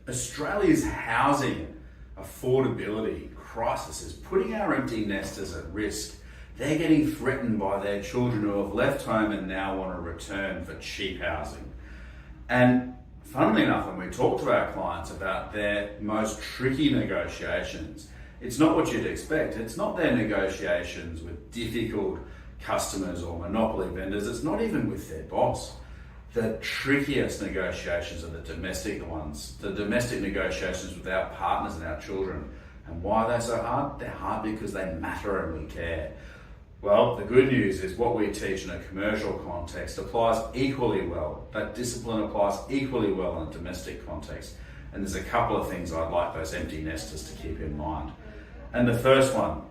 Australia's housing affordability crisis is putting our empty nesters at risk. They're getting threatened by their children who have left home and now want to return for cheap housing. And funnily enough, when we talk to our clients about their most tricky negotiations, it's not what you'd expect. It's not their negotiations with difficult customers or monopoly vendors. It's not even with their boss. The trickiest negotiations are the domestic ones, the domestic negotiations with our partners and our children. And why are they so hard? They're hard because they matter and we care. Well, the good news is what we teach in a commercial context applies equally well. That discipline applies equally well in a domestic context. And there's a couple of things I'd like those empty nesters to keep in mind. And the first one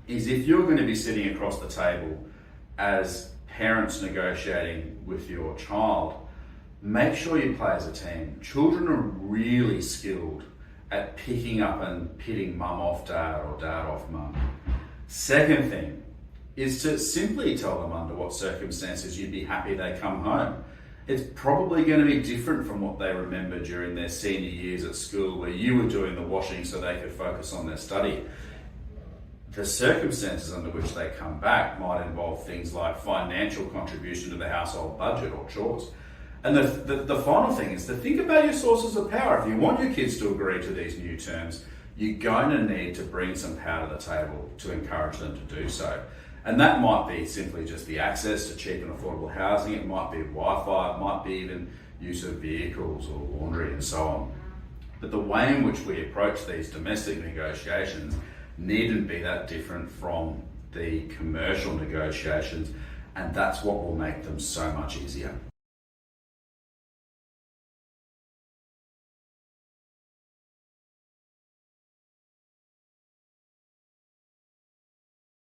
is, if you're going to be sitting across the table as parents negotiating with your child, make sure you play as a team. Children are really skilled at picking up and pitting mum off dad or dad off mum. Second thing is to simply tell them under what circumstances you'd be happy they come home. It's probably going to be different from what they remember during their senior years at school, where you were doing the washing so they could focus on their study. The circumstances under which they come back might involve things like financial contribution to the household budget or chores. And the final thing is to think about your sources of power. If you want your kids to agree to these new terms, you're going to need to bring some power to the table to encourage them to do so. And that might be simply just the access to cheap and affordable housing. It might be Wi-Fi. It might be even use of vehicles or laundry and so on. But the way in which we approach these domestic negotiations needn't be that different from the commercial negotiations, and that's what will make them so much easier.